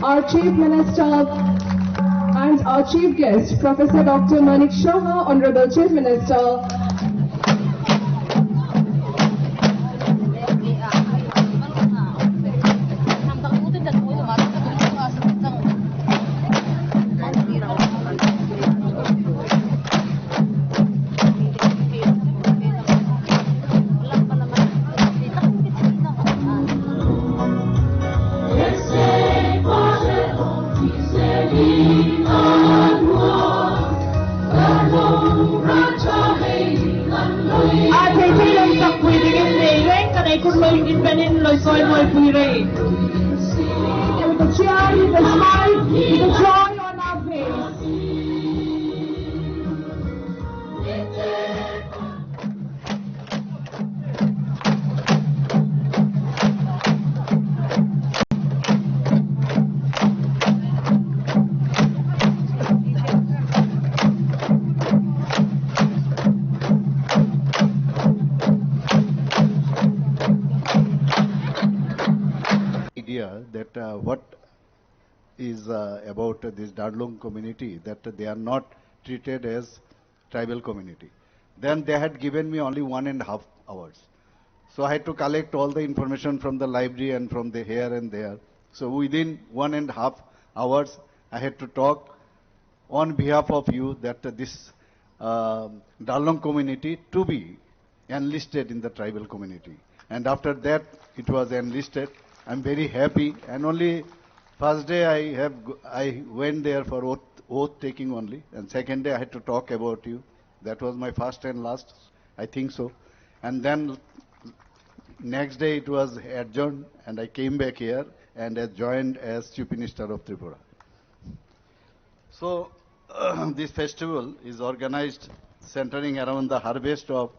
our Chief Minister and our Chief Guest, Professor Dr. Manik Shah, Honorable Chief Minister. With a cheer, with a smile, with a joy on our face. That what is about this Darlung community, that they are not treated as tribal community. Then they had given me only 1.5 hours. So I had to collect all the information from the library and from the here and there. So within 1.5 hours, I had to talk on behalf of you that this Darlung community to be enlisted in the tribal community. And after that, it was enlisted. I'm very happy, and only first day I went there for oath taking only, and second day I had to talk about you. That was my first and last, I think so. And then next day it was adjourned, and I came back here and joined as Chief Minister of Tripura. So this festival is organized centering around the harvest of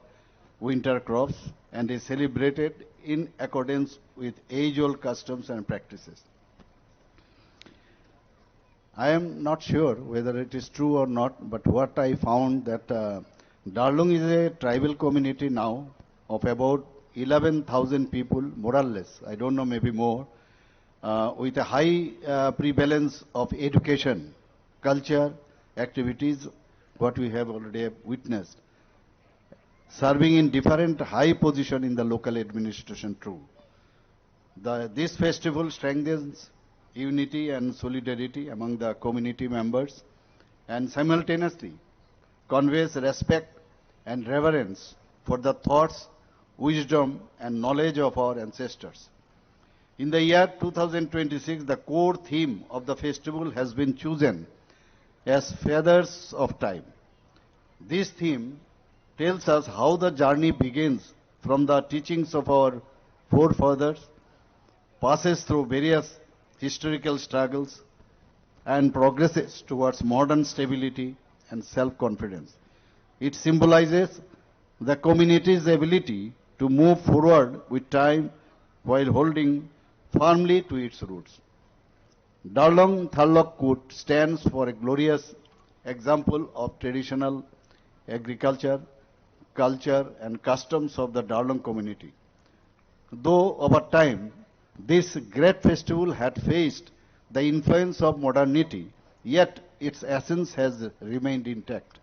winter crops and is celebrated in accordance with age-old customs and practices. I am not sure whether it is true or not, but what I found that Darlung is a tribal community now of about 11,000 people, more or less, I don't know, maybe more, with a high prevalence of education, culture, activities, what we have already witnessed, serving in different high position in the local administration too. This festival strengthens unity and solidarity among the community members and simultaneously conveys respect and reverence for the thoughts, wisdom and knowledge of our ancestors. In the year 2026, the core theme of the festival has been chosen as Feathers of Time. This theme tells us how the journey begins from the teachings of our forefathers, passes through various historical struggles, and progresses towards modern stability and self-confidence. It symbolizes the community's ability to move forward with time while holding firmly to its roots. Darlung Tharlok Kut stands for a glorious example of traditional agriculture, culture and customs of the Darlung community. Though over time, this great festival had faced the influence of modernity, yet its essence has remained intact.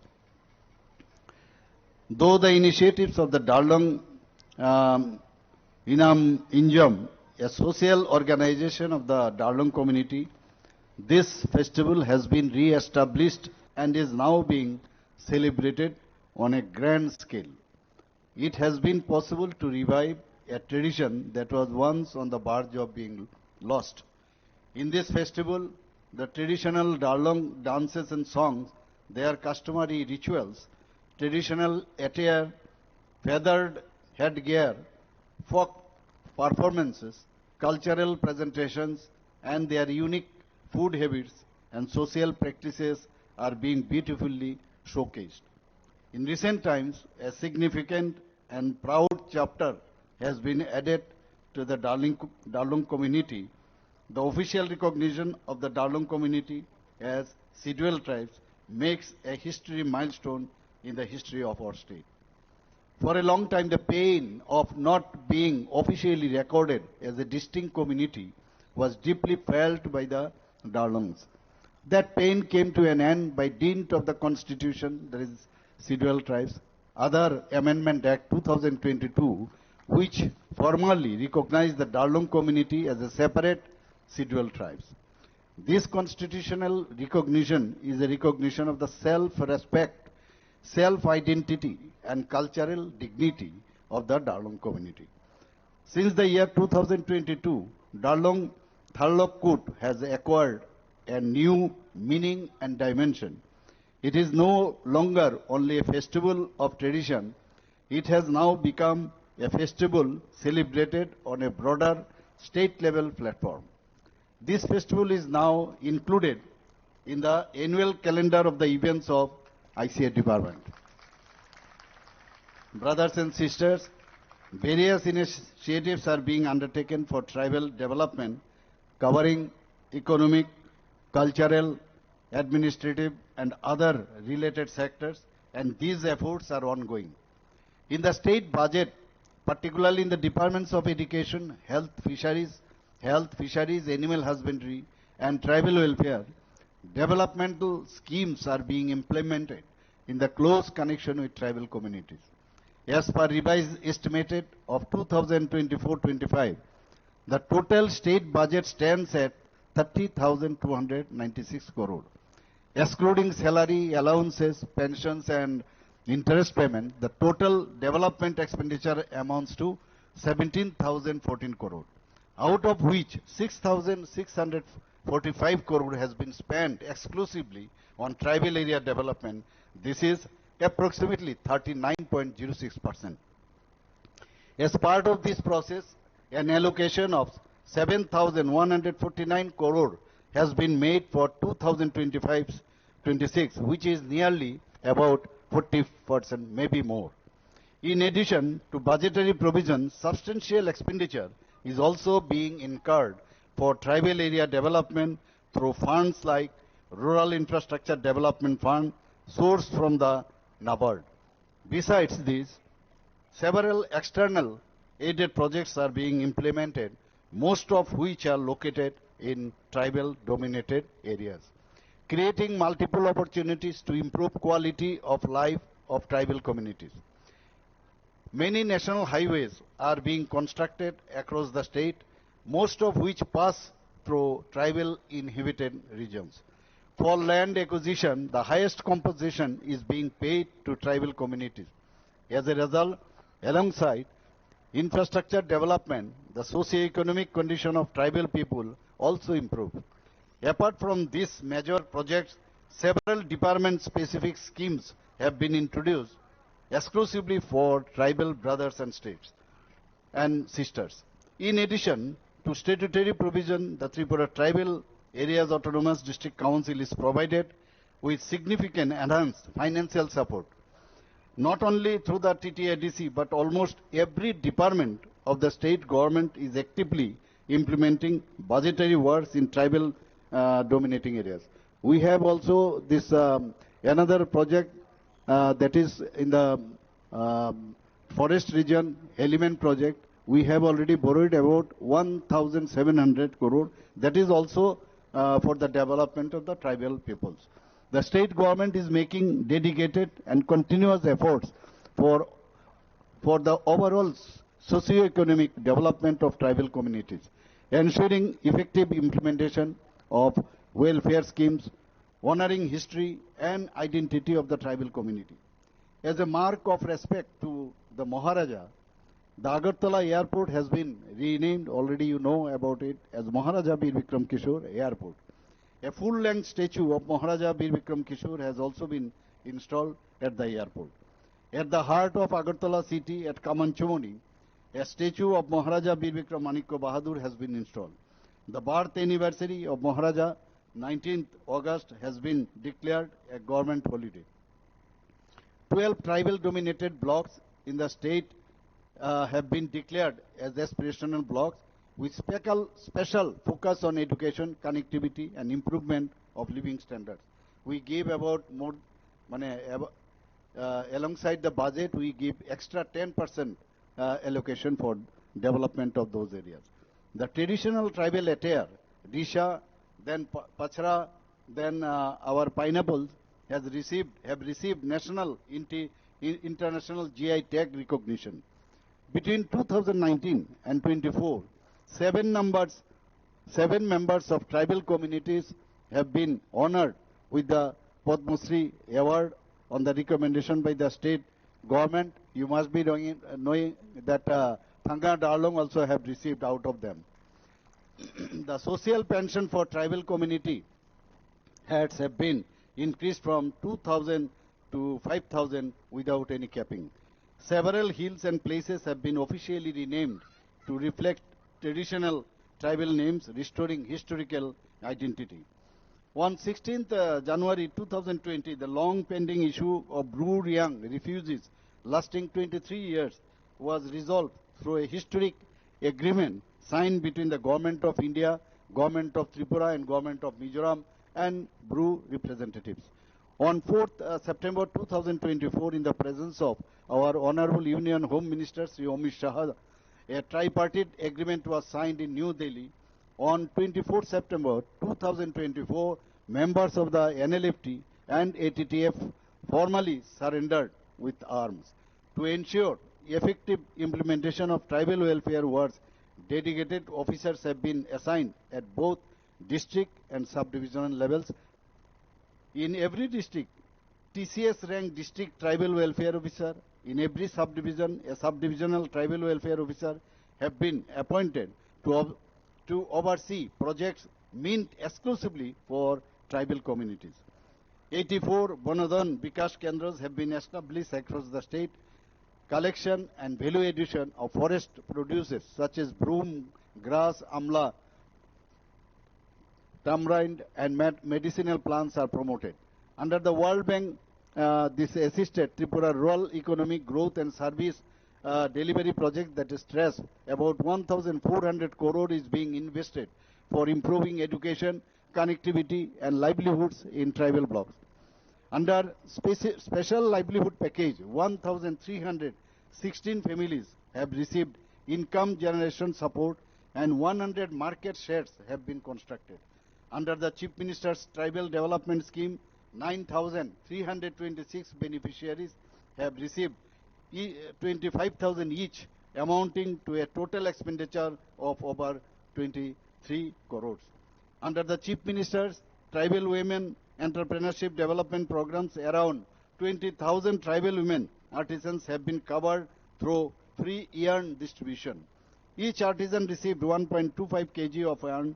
Though the initiatives of the Darlung Injam, a social organization of the Darlung community, this festival has been re-established and is now being celebrated on a grand scale. It has been possible to revive a tradition that was once on the verge of being lost. In this festival, the traditional Darlung dances and songs, their customary rituals, traditional attire, feathered headgear, folk performances, cultural presentations, and their unique food habits and social practices are being beautifully showcased. In recent times, a significant and proud chapter has been added to the Darlung community. The official recognition of the Darlung community as scheduled tribes makes a history milestone in the history of our state. For a long time, the pain of not being officially recorded as a distinct community was deeply felt by the Darlungs. That pain came to an end by dint of the Constitution, that is Scheduled Tribes, other Amendment Act 2022, which formally recognized the Darlung community as a separate Scheduled Tribes. This constitutional recognition is a recognition of the self-respect, self-identity and cultural dignity of the Darlung community. Since the year 2022, Darlung Tharlok has acquired a new meaning and dimension. It is no longer only a festival of tradition, it has now become a festival celebrated on a broader state-level platform. This festival is now included in the annual calendar of the events of ICA department. Brothers and sisters, various initiatives are being undertaken for tribal development, covering economic, cultural, administrative, and other related sectors, and these efforts are ongoing. In the state budget, particularly in the departments of education, health, fisheries, animal husbandry, and tribal welfare, developmental schemes are being implemented in the close connection with tribal communities. As per revised estimate of 2024-25, the total state budget stands at 30,296 crore. Excluding salary, allowances, pensions and interest payment, the total development expenditure amounts to 17,014 crore, out of which 6,645 crore has been spent exclusively on tribal area development. This is approximately 39.06%. As part of this process, an allocation of 7,149 crore has been made for 2025-26, which is nearly about 40%, maybe more. In addition to budgetary provisions, substantial expenditure is also being incurred for tribal area development through funds like Rural Infrastructure Development Fund, sourced from the NABARD. Besides this, several external aided projects are being implemented, most of which are located in tribal-dominated areas, creating multiple opportunities to improve quality of life of tribal communities. Many national highways are being constructed across the state, most of which pass through tribal inhabited regions. For land acquisition, the highest compensation is being paid to tribal communities. As a result, alongside infrastructure development, the socio-economic condition of tribal people also improve. Apart from these major projects, several department-specific schemes have been introduced exclusively for tribal brothers and states and sisters. In addition to statutory provision, the Tripura Tribal Areas Autonomous District Council is provided with significant enhanced financial support, not only through the TTADC, but almost every department of the state government is actively implementing budgetary works in tribal dominating areas. We have also this another project that is in the forest region element project. We have already borrowed about 1,700 crore. That is also for the development of the tribal peoples. The state government is making dedicated and continuous efforts for the overall socio-economic development of tribal communities, ensuring effective implementation of welfare schemes, honoring history and identity of the tribal community. As a mark of respect to the Maharaja, the Agartala Airport has been renamed, already you know about it, as Maharaja Bir Vikram Kishore Airport. A full-length statue of Maharaja Bir Vikram Kishore has also been installed at the airport. At the heart of Agartala city at Kamanchomoni, a statue of Maharaja Bir Vikram Manikya Bahadur has been installed. The birth anniversary of Maharaja, 19th August, has been declared a government holiday. 12 tribal-dominated blocks in the state have been declared as aspirational blocks with special focus on education, connectivity and improvement of living standards. We give about more, alongside the budget, we give extra 10% allocation for development of those areas. The traditional tribal attire, Risha, then Pachra, then our pineapples have received national international GI tag recognition. Between 2019 and 24, seven members of tribal communities have been honored with the Padma Shri award on the recommendation by the state government. You must be knowing that Thanga Darlong also have received out of them. The social pension for tribal community heads have been increased from 2,000 to 5,000 without any capping. Several hills and places have been officially renamed to reflect traditional tribal names, restoring historical identity. On 16th January 2020, the long-pending issue of Bru Riang refugees lasting 23 years was resolved through a historic agreement signed between the Government of India, Government of Tripura and Government of Mizoram and Bru representatives. On 4th September 2024, in the presence of our Honorable Union Home Minister Sri Amit Shah, a tripartite agreement was signed in New Delhi. On 24 September 2024, members of the NLFT and ATTF formally surrendered with arms. To ensure effective implementation of tribal welfare works, dedicated officers have been assigned at both district and subdivisional levels. In every district, TCS ranked district tribal welfare officer. In every subdivision, a subdivisional tribal welfare officer have been appointed to oversee projects meant exclusively for tribal communities. 84 Bonodhan Bikash Kendras have been established across the state. Collection and value addition of forest produces such as broom, grass, amla, tamarind and medicinal plants are promoted. Under the World Bank, this assisted Tripura Rural Economic Growth and Service Delivery Project that is stressed about 1,400 crore is being invested for improving education, connectivity and livelihoods in tribal blocks. Under special livelihood package, 1,316 families have received income generation support and 100 market sheds have been constructed. Under the Chief Minister's Tribal Development Scheme, 9,326 beneficiaries have received 25,000 each, amounting to a total expenditure of over 23 crores. Under the Chief Minister's Tribal Women Entrepreneurship Development Programs, around 20,000 tribal women artisans have been covered through free yarn distribution. Each artisan received 1.25 kg of yarn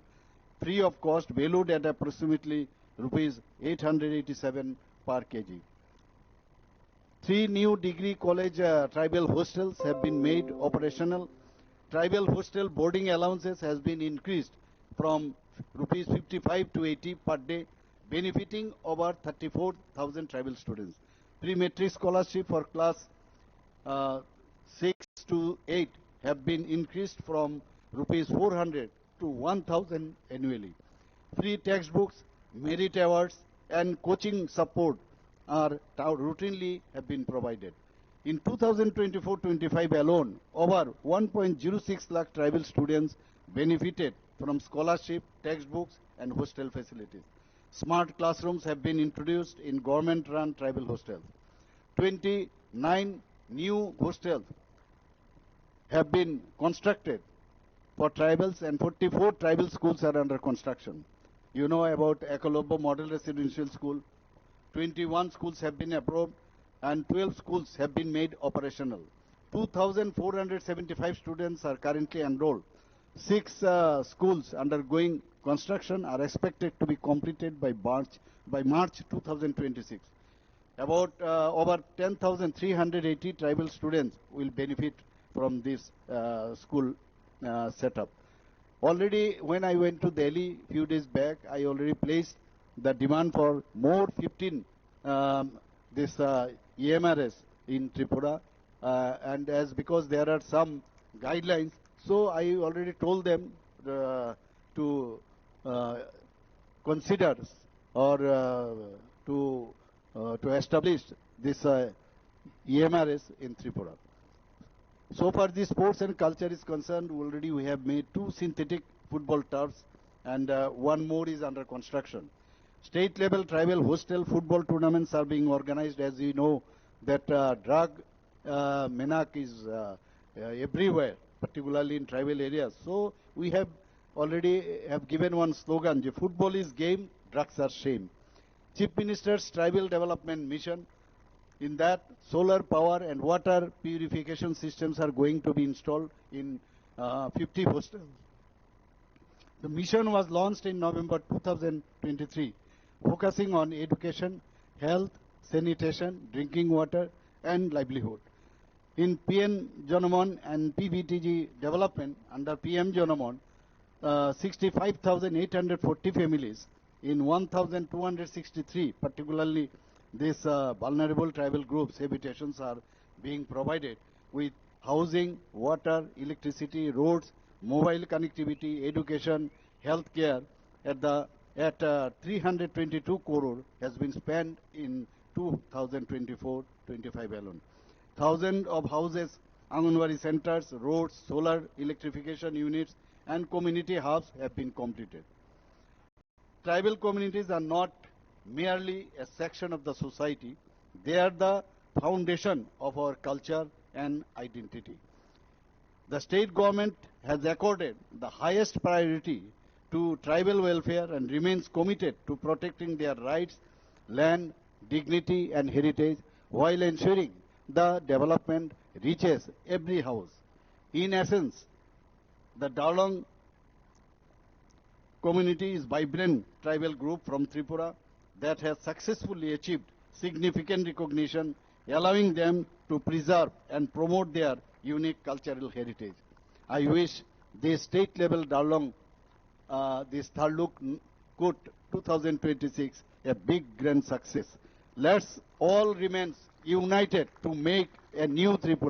free of cost, valued at approximately rupees 887 per kg. 3 new degree college tribal hostels have been made operational. Tribal hostel boarding allowances has been increased from rupees 55 to 80 per day, benefiting over 34,000 tribal students. Pre-matric scholarship for class 6 to 8 have been increased from rupees 400 to 1,000 annually. Free textbooks, merit awards and coaching support are routinely have been provided. In 2024-25 alone, over 1.06 lakh tribal students benefited from scholarship, textbooks and hostel facilities. Smart classrooms have been introduced in government-run tribal hostels. 29 new hostels have been constructed for tribals and 44 tribal schools are under construction. You know about Ekolobo Model Residential School. 21 schools have been approved and 12 schools have been made operational. 2,475 students are currently enrolled. 6 schools undergoing construction are expected to be completed by March 2026. About over 10,380 tribal students will benefit from this school setup. Already when I went to Delhi a few days back, I already placed the demand for more 15 EMRS in Tripura, and as because there are some guidelines, so I already told them to consider or to establish this EMRS in Tripura. So far, the sports and culture is concerned, already we have made 2 synthetic football turfs and one more is under construction. State level tribal hostel football tournaments are being organized. As you know, that drug menace is everywhere, particularly in tribal areas. So we have already given one slogan: "Je football is game, drugs are shame." Chief Minister's Tribal Development Mission. In that, solar power and water purification systems are going to be installed in 50 hostels. The mission was launched in November 2023, focusing on education, health, sanitation, drinking water, and livelihood. In PM Janamon and PVTG development under PM Janamon, 65,840 families in 1,263, particularly these vulnerable tribal groups, habitations are being provided with housing, water, electricity, roads, mobile connectivity, education, health care at 322 crore has been spent in 2024-25 alone. Thousands of houses, Anganwadi centers, roads, solar electrification units, and community hubs have been completed. Tribal communities are not merely a section of the society, they are the foundation of our culture and identity. The state government has accorded the highest priority to tribal welfare and remains committed to protecting their rights, land, dignity and heritage while ensuring the development reaches every house. In essence, the Darlong community is a vibrant tribal group from Tripura that has successfully achieved significant recognition, allowing them to preserve and promote their unique cultural heritage. I wish this state-level Darlong, this Tharluk Kut 2026, a big grand success. Let's all remain united to make a new Tripura.